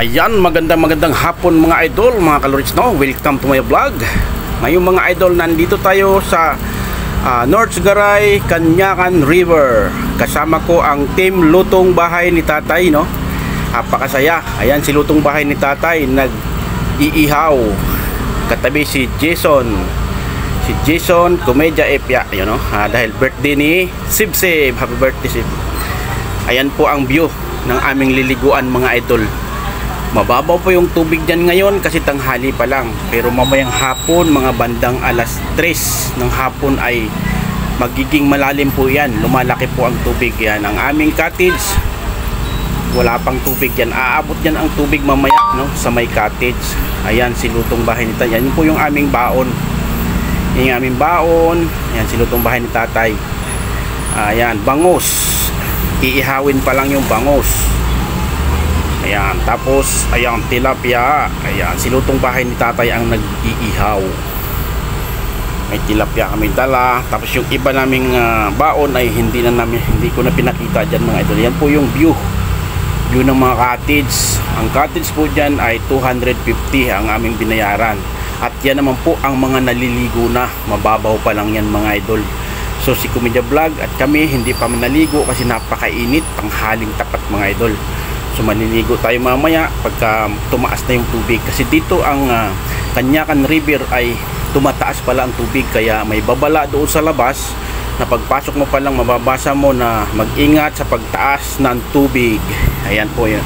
Ayan, magandang hapon mga idol, mga kalorits, no? Welcome to my vlog. Ngayon mga idol, nandito tayo sa North Garay, Canyacan River. Kasama ko ang team Lutong Bahay ni Tatay, no? Napakasaya. Ayan si Lutong Bahay ni Tatay, nag-iihaw. Katabi si Jason. Si Jason, Komedya Epya, you know? Dahil birthday ni Sib Sib. Happy birthday Sib. Ayan po ang view ng aming liliguan mga idol. Mababaw po yung tubig dyan ngayon kasi tanghali pa lang, pero mamayang hapon, mga bandang alas 3 ng hapon ay magiging malalim po yan. Lumalaki po ang tubig yan. Ang aming cottage, wala pang tubig yan. Aabot yan ang tubig mamaya, no? Sa may cottage. Ayan si Lutong Bahay ni Tatay. Yan po yung aming baon. Yung aming baon. Ayan si Lutong Bahay ni Tatay. Ayan, bangus. Iihawin pa lang yung bangus. Ayan, tapos ayan, tilapia. Ayan, si Lutong Bahay ni Tatay ang nag-iihaw. May tilapia kami dala. Tapos yung iba naming baon ay hindi ko na pinakita dyan mga idol. Yan po yung view ng mga cottage. Ang cottage po dyan ay 250 ang aming binayaran. At yan naman po ang mga naliligo na. Mababaw pa lang yan mga idol. So si Komedya Vlog at kami hindi pa manaligo kasi napakainit, panghaling tapat mga idol. So maliligo tayo mamaya pagka tumaas na yung tubig, kasi dito ang Canyacan River ay tumataas pala ang tubig, kaya may babala doon sa labas na pagpasok mo pa lang mababasa mo na mag-ingat sa pagtaas ng tubig. Ayan po yan.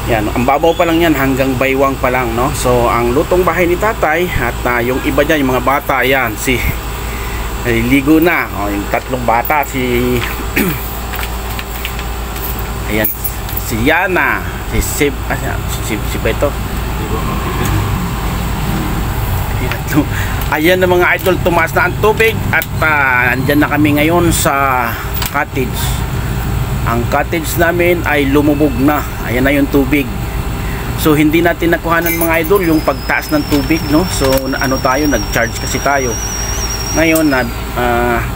Yan, ang babaw pa lang yan, hanggang baywang pa lang, no? So ang Lutong Bahay ni Tatay at yung iba dyan, yung mga bata, yan si naliligo na, yung tatlong bata, si ayan, si Yana, si Sib, si Beto. Ayan na mga idol, tumaas na ang tubig at andyan na kami ngayon sa cottage. Ang cottage namin ay lumubog na. Ayan na yung tubig. So hindi natin nakuhanan mga idol yung pagtaas ng tubig, no? So ano tayo, nag-charge kasi tayo. Ngayon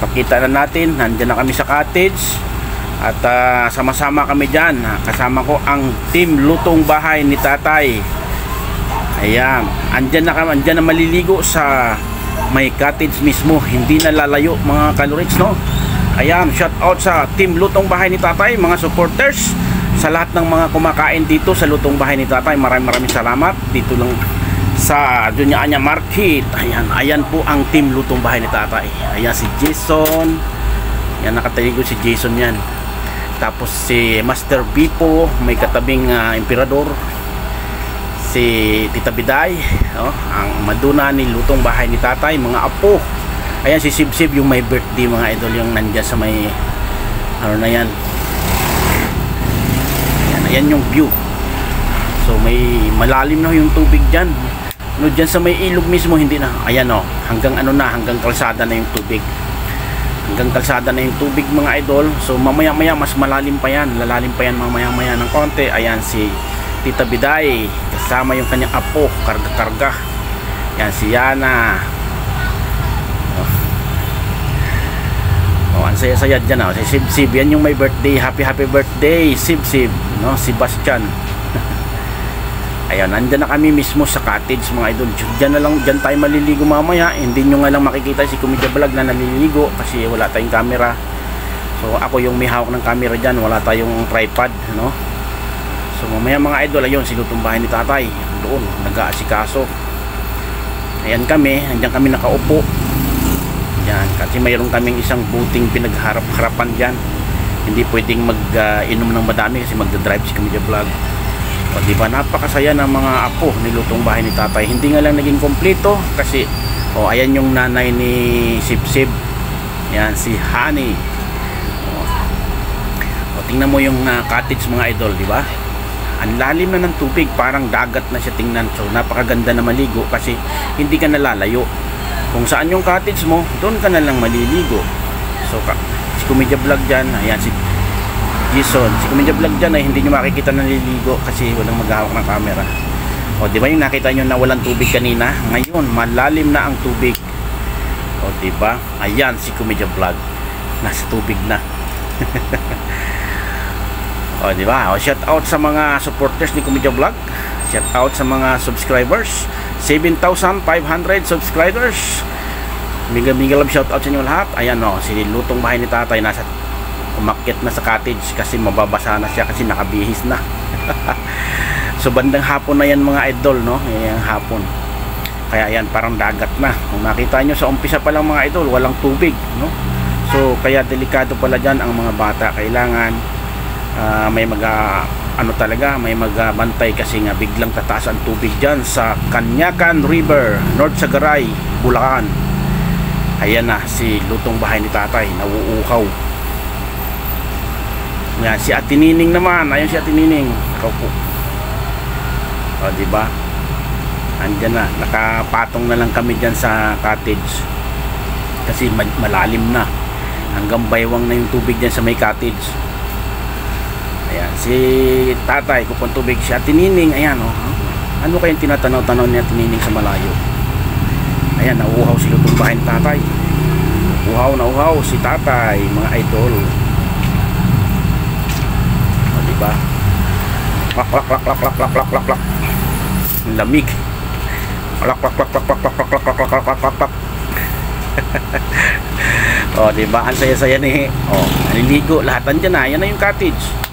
pakita na natin, nandiyan na kami sa cottage. At sama-sama kami dyan. Kasama ko ang team Lutong Bahay ni Tatay. Ayan, andyan na maliligo sa may cottage mismo. Hindi na lalayo mga kalorits, no? Ayan, shout out sa team Lutong Bahay ni Tatay, mga supporters, sa lahat ng mga kumakain dito sa Lutong Bahay ni Tatay. Maraming salamat. Dito lang sa Dunya Anya Market. Ayan po ang team Lutong Bahay ni Tatay. Ayan si Jason. Yan, nakataligo si Jason yan. Tapos si Master Bipo, may katabing emperador. Si Tita Biday, ang maduna ni Lutong Bahay ni Tatay, mga apo. Ayan si Sib Sib, yung may birthday mga idol, yung nandyan sa may ano na yan. Ayan yung view. So may malalim na yung tubig dyan. No, dyan sa may ilog mismo hindi na. Ayan hanggang hanggang kalsada na yung tubig. Hanggang kalsada na yung tubig mga idol. So mamaya mas malalim pa yan. Lalalim pa yan mamaya ng konti. Ayan si Tita Biday, kasama yung kanyang apo, karga-karga. Yan si Yana. Ang saya-saya dyan, si Sib Sib. Yan yung may birthday. Happy birthday Sib Sib, no? Si Bastian. Ayan, nandyan na kami mismo sa cottage mga idol. Dyan tayo maliligo mamaya. Hindi nyo nga lang makikita si Komedya Vlog na naliligo kasi wala tayong camera. So ako yung may hawak ng camera dyan, wala tayong tripod, no? So mamaya mga idol, ayun si Lutong Bahay ni Tatay doon, nag-aasikaso. Ayan kami, nandiyan kami nakaupo. Yan, kasi mayroon kaming isang buting pinagharap-harapan dyan. Hindi pwedeng mag-inom ng madami kasi magdadrive si Komedya Vlog. O diba, napakasaya ng mga apo ni Lutong Bahay ni Tatay. Hindi nga lang naging kompleto kasi ayan yung nanay ni Sib Sib. Yan si Honey. Tingnan mo yung cottage mga idol, diba? Ang lalim na ng tubig, parang dagat na siya tingnan. So napakaganda na maligo kasi hindi ka nalalayo. Kung saan yung cottage mo, doon ka na lang maliligo. So si Komedya Vlog dyan, ayan si Jason, si Komedya Vlog dyan ay hindi nyo makikita naliligo kasi walang maghahawak ng camera. O diba yung nakita nyo na walang tubig kanina, ngayon malalim na ang tubig. O diba, ayan si Komedya Vlog, nasa tubig na. O, di ba? O, shout out sa mga supporters ni Komedya Vlog. Shout out sa mga subscribers. 7,500 subscribers. Mega love shout out sa inyo lahat. Ayan o, si lutong bahay ni tatay nasa umakyat na sa cottage kasi mababasa na siya kasi nakabihis na. So bandang hapon na yan mga idol, no? Ayan, hapon. Kaya ayan, parang dagat na. Kung nakita nyo sa umpisa pa lang mga idol, walang tubig, no? So kaya delikado pala dyan ang mga bata. Kailangan may may magbantay kasi nga biglang tataas ang tubig dyan sa Kanyakan River, North Sagaray, Bulacan. Ayan na, si lutong bahay ni tatay, nauuhaw. Yan, si Ate Nining naman, ayun si Ate Nining. Kaupo. O, diba? Andyan na, nakapatong na lang kami dyan sa cottage. Kasi malalim na. Hanggang baywang na yung tubig dyan sa may cottage. Ayan, si tatay, kupang tubig si Ate Nining. Ayan, oh. Ano kayong tinatanaw-tanaw ni Ate Nining sa malayo? Ayan, nauuhaw si lutong bahay ni tatay. Nauuhaw si tatay, mga idol. O, diba? Klak, klak, klak, klak, klak, klak, klak, klak, klak. Ang lamig. Klak, klak, klak, klak, klak, klak, klak, klak, klak, klak, klak, klak. O, diba? Ang saya-saya ni... O, naliligo. Lahat andyan na. Yan na yung cottage.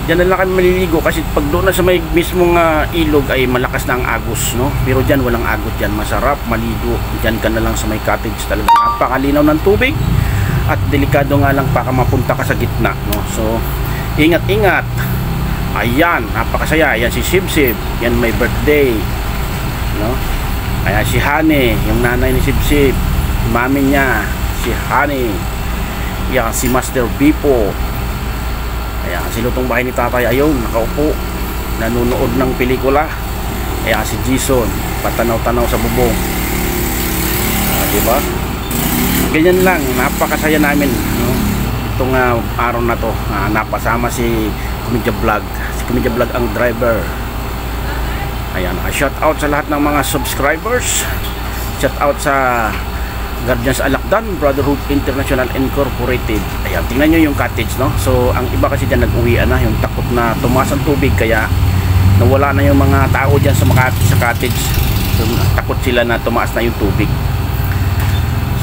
Diyan na lang kami maliligo kasi pag doon na sa may mismong ilog ay malakas na ang agos, no? Pero diyan walang agos diyan, masarap maligo. Diyan ka na lang sa may cottage, talaga napakalinaw ng tubig at delikado nga lang baka mapunta ka sa gitna, no? So ingat-ingat. Ayan, napakasaya. Ayan si Sibsib, yan may birthday, no? Ayan si Hane, yung nanay ni Sibsib, mami niya si Hane. Yan si Master Bipo. Ayan, si lutong bahay ni tatay, ayun, nakaupo, nanonood ng pelikula. Ayan, si Jason, patanaw-tanaw sa bubong. Diba? Ganyan lang, napakasaya namin, no? Itong araw na to, napasama si Komedya Vlog. Si Komedya Vlog ang driver. Ayan, shout out sa lahat ng mga subscribers. Shout out sa Guardians Alakdan Brotherhood International Incorporated. Ayan, tingnan nyo yung cottage, no? So ang iba kasi dyan nag-uwian na, yung takot na tumaas ang tubig, kaya nawala na yung mga tao dyan sa cottage. So takot sila na tumaas na yung tubig.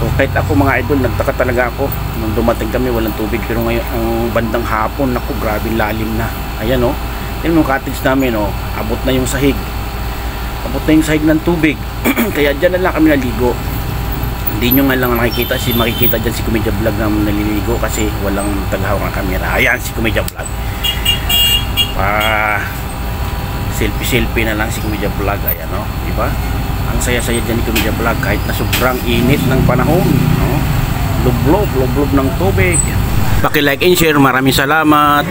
So kahit ako mga idol, nagtaka talaga ako nung dumating kami walang tubig, pero ngayon ang bandang hapon, naku, grabe lalim na. Ayan, no? Tingnan yung cottage namin, no? Abot na yung sahig. Abot na yung sahig ng tubig. Kaya dyan na lang kami naligo. Hindi nyo nga lang makikita dyan si Komedya Vlog na naliligo kasi walang tagahawak ng camera. Ayan si Komedya Vlog. Selfie na lang si Komedya Vlog. Ayan, no? Diba? Ang saya-saya dyan ni Komedya Vlog kahit na sobrang init ng panahon, no? Lublob ng tubig. Paki-like and share. Maraming salamat.